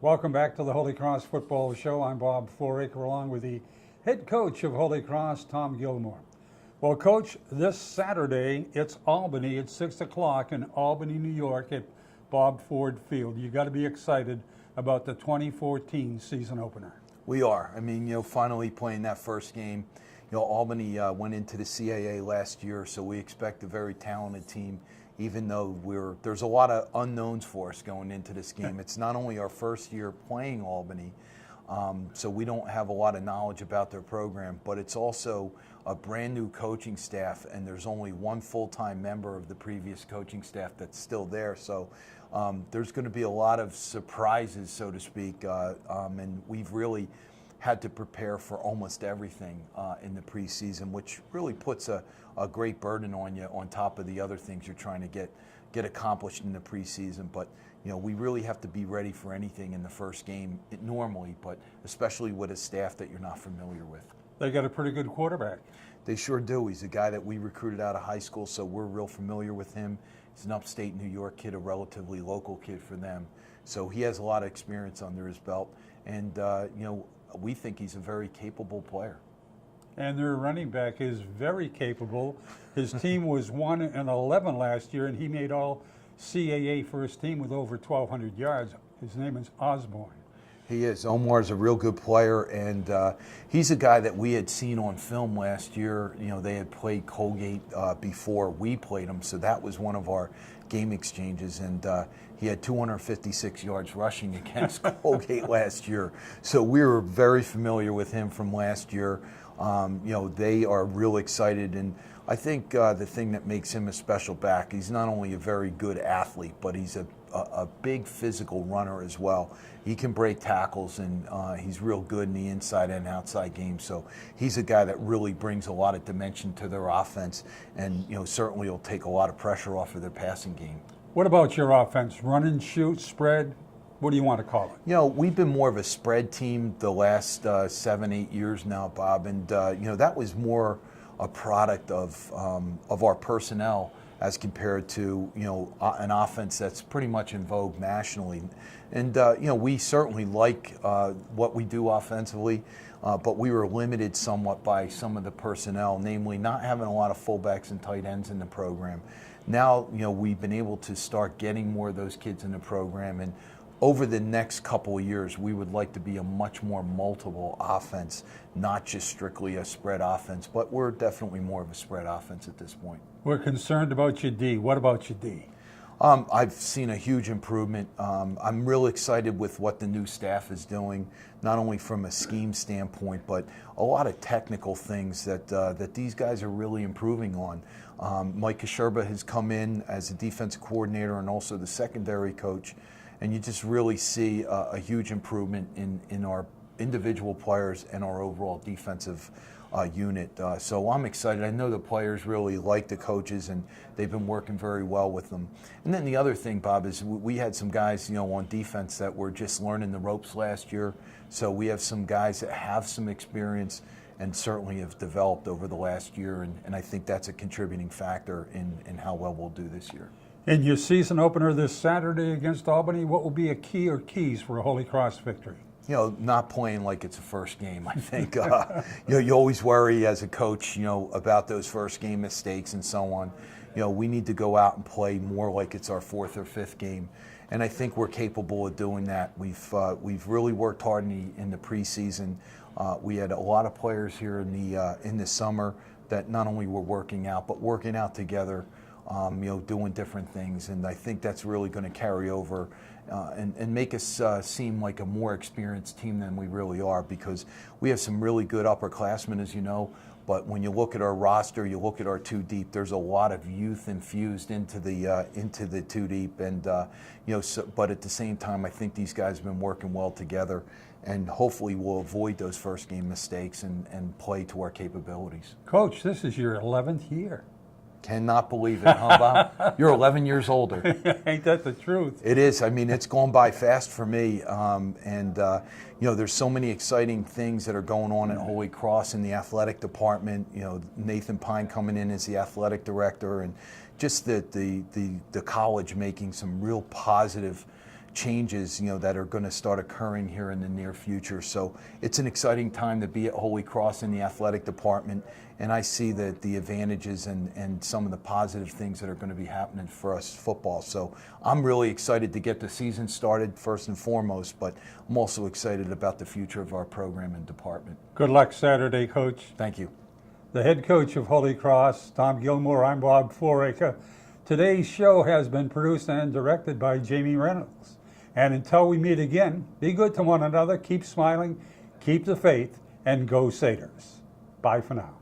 Welcome back to the Holy Cross Football Show. I'm Bob Fouracre, along with the head coach of Holy Cross, Tom Gilmore. Well, Coach, this Saturday, it's Albany at 6 o'clock in Albany, New York at Bob Ford Field. You got to be excited about the 2014 season opener. We are. I mean, finally playing that first game. Albany went into the CAA last year, so we expect a very talented team, even though there's a lot of unknowns for us going into this game. It's not only our first year playing Albany, so we don't have a lot of knowledge about their program, but it's also a brand new coaching staff, and there's only one full-time member of the previous coaching staff that's still there. So there's going to be a lot of surprises, so to speak, and we've really had to prepare for almost everything in the preseason, which really puts a great burden on you on top of the other things you're trying to get accomplished in the preseason. But we really have to be ready for anything in the first game normally, but especially with a staff that you're not familiar with. They got a pretty good quarterback. They sure do. He's a guy that we recruited out of high school, so we're real familiar with him. He's an upstate New York kid, a relatively local kid for them. So he has a lot of experience under his belt, and we think he's a very capable player. And their running back is very capable. His team was 1-11 last year, and he made all CAA first team with over 1,200 yards. His name is Osborne. He is. Omar's a real good player, and he's a guy that we had seen on film last year. They had played Colgate before we played them, so that was one of our game exchanges, and he had 256 yards rushing against Colgate last year. So we were very familiar with him from last year. They are real excited, and I think the thing that makes him a special back, he's not only a very good athlete, but he's a big physical runner as well. He can break tackles, and he's real good in the inside and outside game. So he's a guy that really brings a lot of dimension to their offense, and certainly will take a lot of pressure off of their passing game. What about your offense? Run and shoot, spread? What do you want to call it? We've been more of a spread team the last 7-8 years now, Bob, and that was more a product of our personnel as compared to an offense that's pretty much in vogue nationally. And we certainly like what we do offensively, but we were limited somewhat by some of the personnel, namely not having a lot of fullbacks and tight ends in the program. Now we've been able to start getting more of those kids in the program, and over the next couple of years, we would like to be a much more multiple offense, not just strictly a spread offense, but we're definitely more of a spread offense at this point. We're concerned about your D. What about your D? I've seen a huge improvement. I'm real excited with what the new staff is doing, not only from a scheme standpoint, but a lot of technical things that these guys are really improving on. Mike Kasherba has come in as a defensive coordinator and also the secondary coach, and you just really see a huge improvement in our individual players and our overall defensive unit. So I'm excited. I know the players really like the coaches, and they've been working very well with them. And then the other thing, Bob, is we had some guys, on defense that were just learning the ropes last year. So we have some guys that have some experience and certainly have developed over the last year, and I think that's a contributing factor in how well we'll do this year. In your season opener this Saturday against Albany, what will be a key or keys for a Holy Cross victory? Not playing like it's a first game. I think you always worry as a coach, about those first game mistakes and so on. We need to go out and play more like it's our fourth or fifth game, and I think we're capable of doing that. We've really worked hard in the preseason. We had a lot of players here in the summer that not only were working out, but working out together. Doing different things, and I think that's really going to carry over and make us seem like a more experienced team than we really are, because we have some really good upperclassmen, as you know, but when you look at our roster, you look at our two deep, there's a lot of youth infused into the two deep, and but at the same time, I think these guys have been working well together, and hopefully we'll avoid those first game mistakes and play to our capabilities. Coach, this is your 11th year. Cannot believe it, huh, Bob? You're 11 years older. Ain't that the truth? It is. I mean, it's gone by fast for me. There's so many exciting things that are going on at Holy Cross in the athletic department. Nathan Pine coming in as the athletic director, and just the college making some real positive changes, that are going to start occurring here in the near future. So it's an exciting time to be at Holy Cross in the athletic department, and I see the advantages and some of the positive things that are going to be happening for us football. So I'm really excited to get the season started first and foremost, but I'm also excited about the future of our program and department. Good luck Saturday, Coach. Thank you. The head coach of Holy Cross, Tom Gilmore, I'm Bob Fouracre. Today's show has been produced and directed by Jamie Reynolds. And until we meet again, be good to one another, keep smiling, keep the faith, and go Crusaders. Bye for now.